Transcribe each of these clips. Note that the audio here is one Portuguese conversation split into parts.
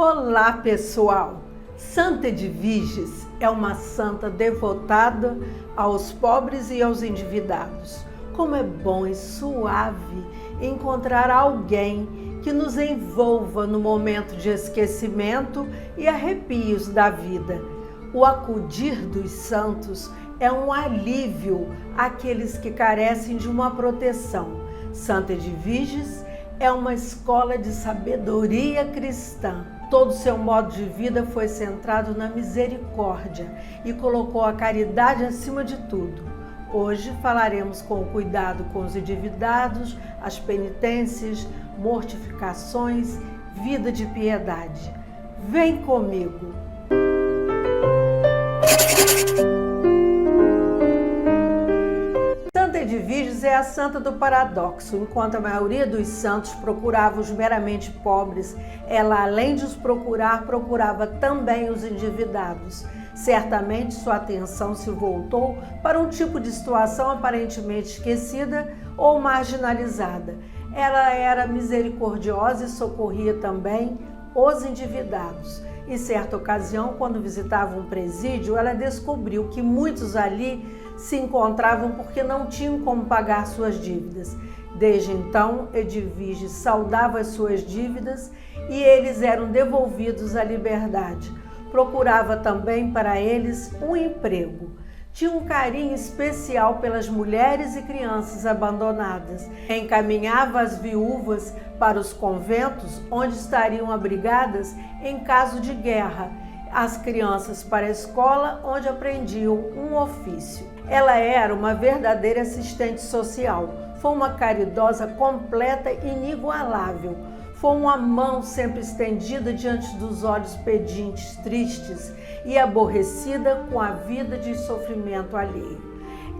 Olá, pessoal! Santa Edviges é uma santa devotada aos pobres e aos endividados. Como é bom e suave encontrar alguém que nos envolva no momento de esquecimento e arrepios da vida. O acudir dos santos é um alívio àqueles que carecem de uma proteção. Santa Edviges é uma escola de sabedoria cristã. Todo seu modo de vida foi centrado na misericórdia e colocou a caridade acima de tudo. Hoje falaremos com cuidado com os endividados, as penitências, mortificações, vida de piedade. Vem comigo! Santa Edviges é a santa do paradoxo. Enquanto a maioria dos santos procurava os meramente pobres, ela, além de os procurar, procurava também os endividados. Certamente sua atenção se voltou para um tipo de situação aparentemente esquecida ou marginalizada. Ela era misericordiosa e socorria também os endividados. Em certa ocasião, quando visitava um presídio, ela descobriu que muitos ali se encontravam porque não tinham como pagar suas dívidas. Desde então, Edviges saudava as suas dívidas e eles eram devolvidos à liberdade. Procurava também para eles um emprego. Tinha um carinho especial pelas mulheres e crianças abandonadas. Encaminhava as viúvas para os conventos, onde estariam abrigadas em caso de guerra. As crianças para a escola, onde aprendiam um ofício. Ela era uma verdadeira assistente social. Foi uma caridosa completa e inigualável. Foi uma mão sempre estendida diante dos olhos pedintes, tristes e aborrecida com a vida de sofrimento alheio.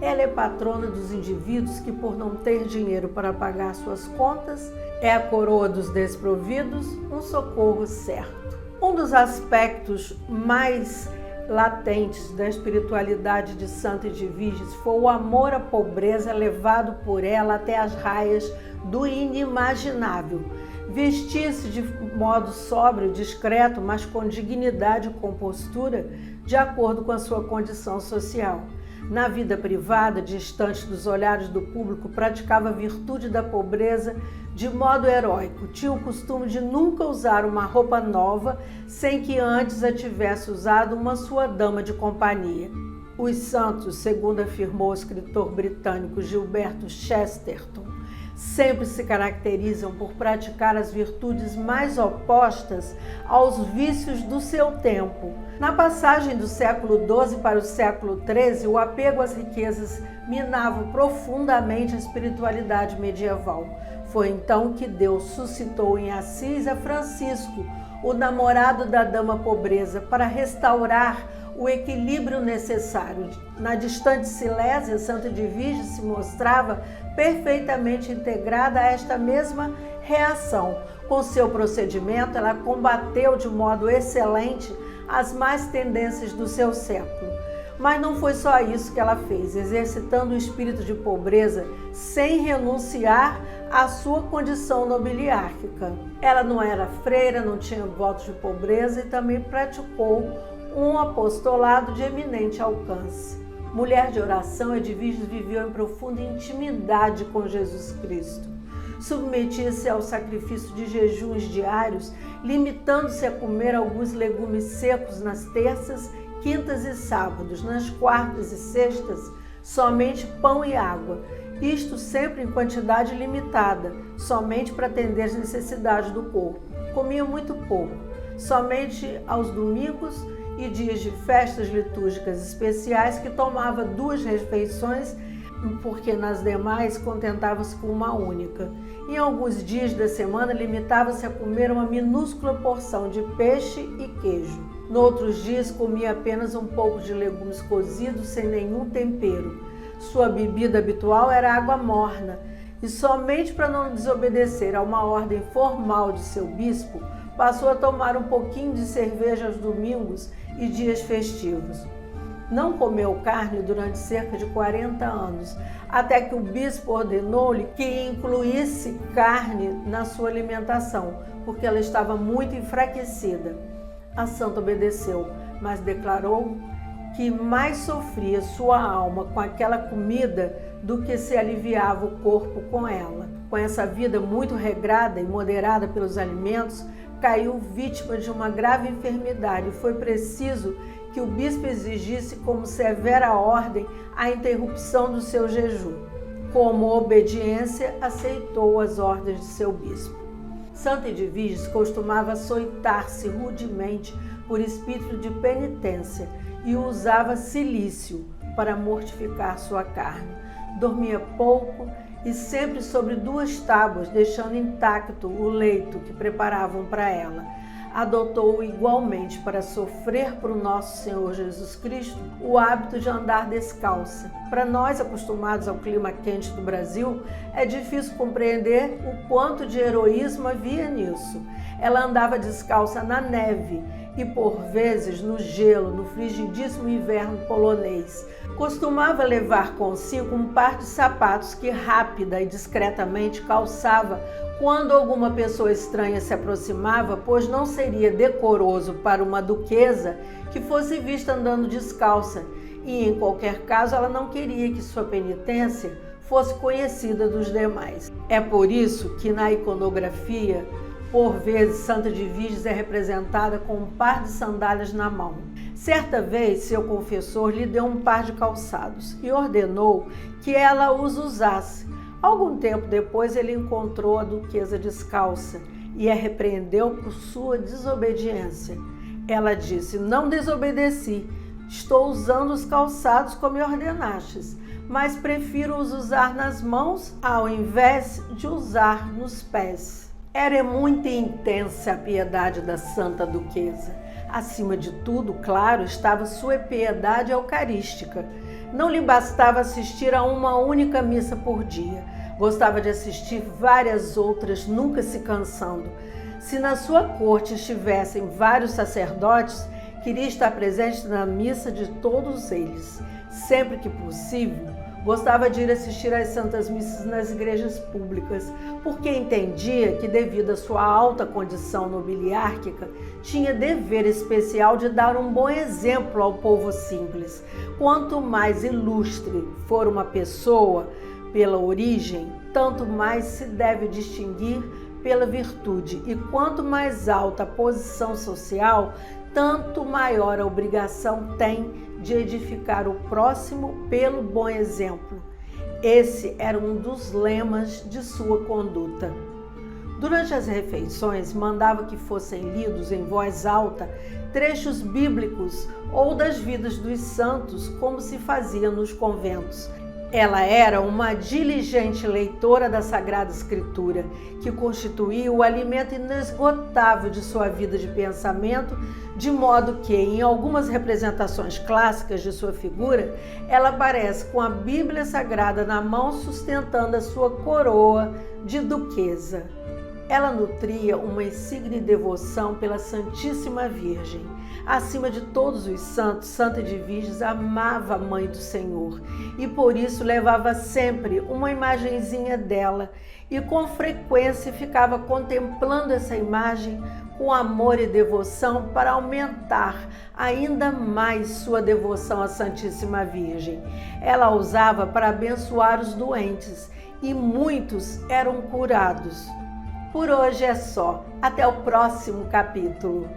Ela é patrona dos indivíduos que, por não ter dinheiro para pagar suas contas, é a coroa dos desprovidos, um socorro certo. Um dos aspectos mais latentes da espiritualidade de Santa Edviges foi o amor à pobreza levado por ela até as raias do inimaginável. Vestia-se de modo sóbrio, discreto, mas com dignidade e compostura, de acordo com a sua condição social. Na vida privada, distante dos olhares do público, praticava a virtude da pobreza de modo heróico. Tinha o costume de nunca usar uma roupa nova sem que antes a tivesse usado uma sua dama de companhia. Os santos, segundo afirmou o escritor britânico Gilberto Chesterton, sempre se caracterizam por praticar as virtudes mais opostas aos vícios do seu tempo. Na passagem do século XII para o século XIII, o apego às riquezas minava profundamente a espiritualidade medieval. Foi então que Deus suscitou em Assis a Francisco, o namorado da dama pobreza, para restaurar o equilíbrio necessário. Na distante Silésia, Santa Edviges se mostrava perfeitamente integrada a esta mesma reação. Com seu procedimento, ela combateu de modo excelente as más tendências do seu século. Mas não foi só isso que ela fez, exercitando o espírito de pobreza sem renunciar à sua condição nobiliárquica. Ela não era freira, não tinha votos de pobreza e também praticou um apostolado de eminente alcance. Mulher de oração, Edviges viveu em profunda intimidade com Jesus Cristo. Submetia-se ao sacrifício de jejuns diários, limitando-se a comer alguns legumes secos nas terças, quintas e sábados. Nas quartas e sextas, somente pão e água. Isto sempre em quantidade limitada, somente para atender as necessidades do corpo. Comia muito pouco, somente aos domingos e dias de festas litúrgicas especiais, que tomava 2 refeições, porque nas demais contentava-se com uma única. Em alguns dias da semana limitava-se a comer uma minúscula porção de peixe e queijo. Noutros dias comia apenas um pouco de legumes cozidos sem nenhum tempero. Sua bebida habitual era água morna, e somente para não desobedecer a uma ordem formal de seu bispo, passou a tomar um pouquinho de cerveja aos domingos e dias festivos. não comeu carne durante cerca de 40 anos, até que o bispo ordenou-lhe que incluísse carne na sua alimentação, porque ela estava muito enfraquecida. A santa obedeceu, mas declarou que mais sofria sua alma com aquela comida do que se aliviava o corpo com ela. Com essa vida muito regrada e moderada pelos alimentos, caiu vítima de uma grave enfermidade e foi preciso que o bispo exigisse como severa ordem a interrupção do seu jejum. Como obediência, aceitou as ordens de seu bispo. Santa Edviges costumava açoitar-se rudemente por espírito de penitência e usava cilício para mortificar sua carne. Dormia pouco e sempre sobre 2 tábuas, deixando intacto o leito que preparavam para ela. Adotou igualmente, para sofrer por nosso Senhor Jesus Cristo, o hábito de andar descalça. Para nós, acostumados ao clima quente do Brasil, é difícil compreender o quanto de heroísmo havia nisso. Ela andava descalça na neve e, por vezes, no gelo, no frigidíssimo inverno polonês. Costumava levar consigo um par de sapatos que rápida e discretamente calçava quando alguma pessoa estranha se aproximava, pois não seria decoroso para uma duquesa que fosse vista andando descalça, e em qualquer caso ela não queria que sua penitência fosse conhecida dos demais. É por isso que na iconografia, por vezes, Santa Edviges é representada com um par de sandálias na mão. Certa vez, seu confessor lhe deu um par de calçados e ordenou que ela os usasse. Algum tempo depois, ele encontrou a duquesa descalça e a repreendeu por sua desobediência. Ela disse: "Não desobedeci, estou usando os calçados como me ordenastes, mas prefiro os usar nas mãos ao invés de usar nos pés." Era muito intensa a piedade da santa duquesa. Acima de tudo, claro, estava sua piedade eucarística. Não lhe bastava assistir a uma única missa por dia. Gostava de assistir várias outras, nunca se cansando. Se na sua corte estivessem vários sacerdotes, queria estar presente na missa de todos eles. Sempre que possível, gostava de ir assistir às santas missas nas igrejas públicas, porque entendia que, devido à sua alta condição nobiliárquica, tinha dever especial de dar um bom exemplo ao povo simples. Quanto mais ilustre for uma pessoa pela origem, tanto mais se deve distinguir pela virtude, e quanto mais alta a posição social, tanto maior a obrigação tem de edificar o próximo pelo bom exemplo. Esse era um dos lemas de sua conduta. Durante as refeições, mandava que fossem lidos em voz alta trechos bíblicos ou das vidas dos santos, como se fazia nos conventos. Ela era uma diligente leitora da Sagrada Escritura, que constituía o alimento inesgotável de sua vida de pensamento, de modo que, em algumas representações clássicas de sua figura, ela aparece com a Bíblia Sagrada na mão, sustentando a sua coroa de duquesa. Ela nutria uma insigne devoção pela Santíssima Virgem. Acima de todos os santos, Santa Edviges amava a Mãe do Senhor e por isso levava sempre uma imagenzinha dela e com frequência ficava contemplando essa imagem com amor e devoção para aumentar ainda mais sua devoção à Santíssima Virgem. Ela a usava para abençoar os doentes e muitos eram curados. Por hoje é só. Até o próximo capítulo.